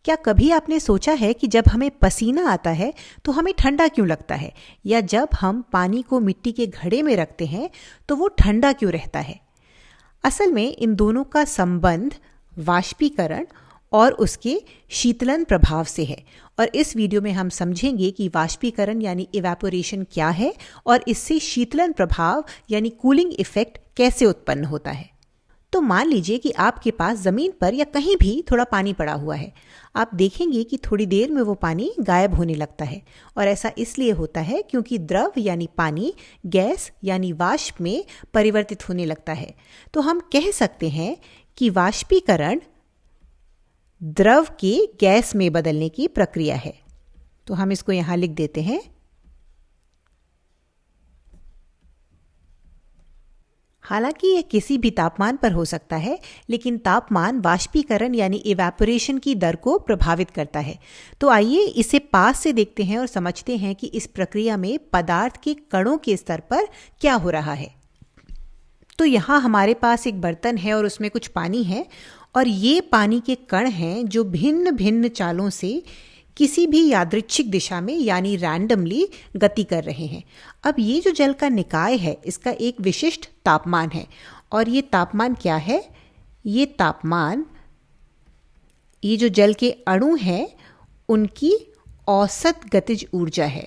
क्या कभी आपने सोचा है कि जब हमें पसीना आता है तो हमें ठंडा क्यों लगता है, या जब हम पानी को मिट्टी के घड़े में रखते हैं तो वो ठंडा क्यों रहता है? असल में इन दोनों का संबंध वाष्पीकरण और उसके शीतलन प्रभाव से है। और इस वीडियो में हम समझेंगे कि वाष्पीकरण यानी इवेपोरेशन क्या है और इससे शीतलन प्रभाव यानी कूलिंग इफेक्ट कैसे उत्पन्न होता है। तो मान लीजिए कि आपके पास ज़मीन पर या कहीं भी थोड़ा पानी पड़ा हुआ है। आप देखेंगे कि थोड़ी देर में वो पानी गायब होने लगता है, और ऐसा इसलिए होता है क्योंकि द्रव यानी पानी गैस यानी वाष्प में परिवर्तित होने लगता है। तो हम कह सकते हैं कि वाष्पीकरण द्रव के गैस में बदलने की प्रक्रिया है। तो हम इसको यहाँ लिख देते हैं। हालांकि यह किसी भी तापमान पर हो सकता है, लेकिन तापमान वाष्पीकरण यानी इवेपोरेशन की दर को प्रभावित करता है। तो आइए इसे पास से देखते हैं और समझते हैं कि इस प्रक्रिया में पदार्थ के कणों के स्तर पर क्या हो रहा है। तो यहाँ हमारे पास एक बर्तन है और उसमें कुछ पानी है, और ये पानी के कण हैं जो भिन्न भिन्न चालों से किसी भी यादृच्छिक दिशा में यानी रैंडमली गति कर रहे हैं। अब ये जो जल का निकाय है इसका एक विशिष्ट तापमान है, और ये तापमान क्या है? ये तापमान ये जो जल के अणु हैं उनकी औसत गतिज ऊर्जा है।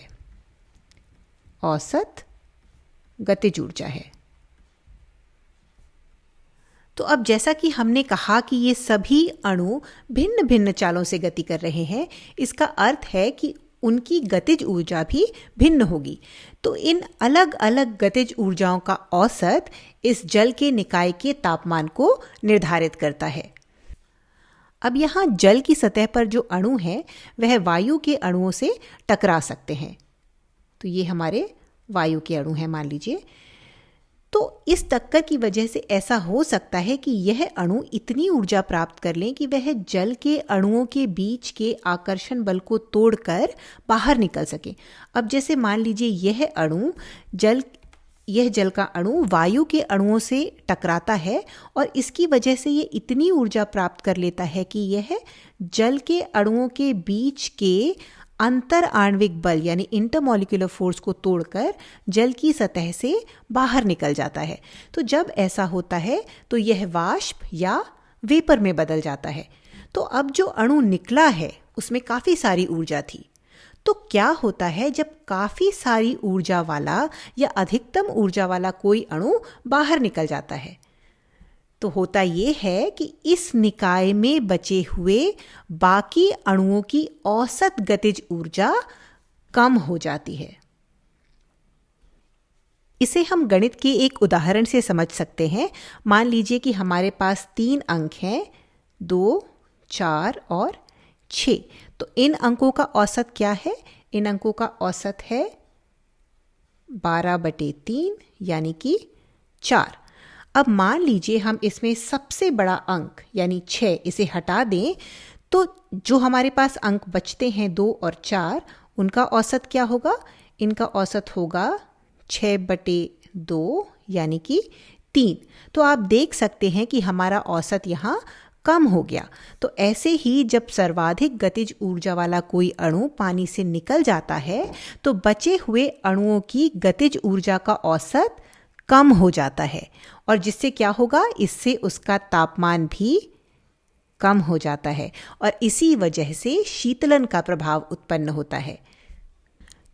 औसत गतिज ऊर्जा है। तो अब जैसा कि हमने कहा कि ये सभी अणु भिन्न भिन्न चालों से गति कर रहे हैं, इसका अर्थ है कि उनकी गतिज ऊर्जा भी भिन्न होगी। तो इन अलग अलग गतिज ऊर्जाओं का औसत इस जल के निकाय के तापमान को निर्धारित करता है। अब यहाँ जल की सतह पर जो अणु हैं वह वायु के अणुओं से टकरा सकते हैं। तो ये हमारे वायु के अणु हैं मान लीजिए। तो इस टक्कर की वजह से ऐसा हो सकता है कि यह अणु इतनी ऊर्जा प्राप्त कर लें कि वह जल के अणुओं के बीच के आकर्षण बल को तोड़कर बाहर निकल सके। अब जैसे मान लीजिए यह जल का अणु वायु के अणुओं से टकराता है, और इसकी वजह से ये इतनी ऊर्जा प्राप्त कर लेता है कि यह जल के अणुओं के बीच के अंतर आणविक बल यानी इंटरमॉलिक्यूलर फोर्स को तोड़कर जल की सतह से बाहर निकल जाता है। तो जब ऐसा होता है तो यह वाष्प या वेपर में बदल जाता है। तो अब जो अणु निकला है उसमें काफ़ी सारी ऊर्जा थी। तो क्या होता है जब काफ़ी सारी ऊर्जा वाला या अधिकतम ऊर्जा वाला कोई अणु बाहर निकल जाता है? तो होता ये है कि इस निकाय में बचे हुए बाकी अणुओं की औसत गतिज ऊर्जा कम हो जाती है। इसे हम गणित के एक उदाहरण से समझ सकते हैं। मान लीजिए कि हमारे पास 3 अंक हैं, 2, 4 और 6। तो इन अंकों का औसत क्या है? इन अंकों का औसत है 12/3 यानी कि 4। अब मान लीजिए हम इसमें सबसे बड़ा अंक यानी 6 इसे हटा दें, तो जो हमारे पास अंक बचते हैं 2 और 4, उनका औसत क्या होगा? इनका औसत होगा 6/2 यानी कि 3। तो आप देख सकते हैं कि हमारा औसत यहाँ कम हो गया। तो ऐसे ही जब सर्वाधिक गतिज ऊर्जा वाला कोई अणु पानी से निकल जाता है तो बचे हुए अणुओं की गतिज ऊर्जा का औसत कम हो जाता है, और जिससे क्या होगा? इससे उसका तापमान भी कम हो जाता है, और इसी वजह से शीतलन का प्रभाव उत्पन्न होता है।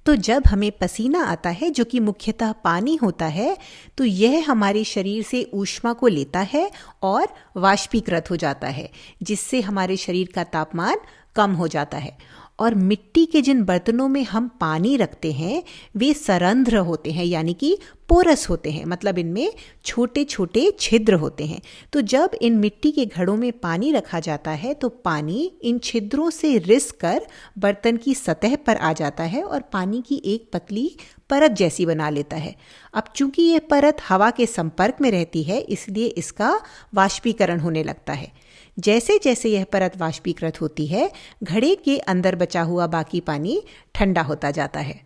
तो जब हमें पसीना आता है जो कि मुख्यतः पानी होता है, तो यह हमारे शरीर से ऊष्मा को लेता है और वाष्पीकृत हो जाता है, जिससे हमारे शरीर का तापमान कम हो जाता है। और मिट्टी के जिन बर्तनों में हम पानी रखते हैं वे सरंध्र होते हैं यानी कि पोरस होते हैं, मतलब इनमें छोटे छोटे छिद्र होते हैं। तो जब इन मिट्टी के घड़ों में पानी रखा जाता है तो पानी इन छिद्रों से रिस कर बर्तन की सतह पर आ जाता है और पानी की एक पतली परत जैसी बना लेता है। अब चूंकि यह परत हवा के संपर्क में रहती है इसलिए इसका वाष्पीकरण होने लगता है। जैसे जैसे यह परत वाष्पीकृत होती है घड़े के अंदर बचा हुआ बाकी पानी ठंडा होता जाता है।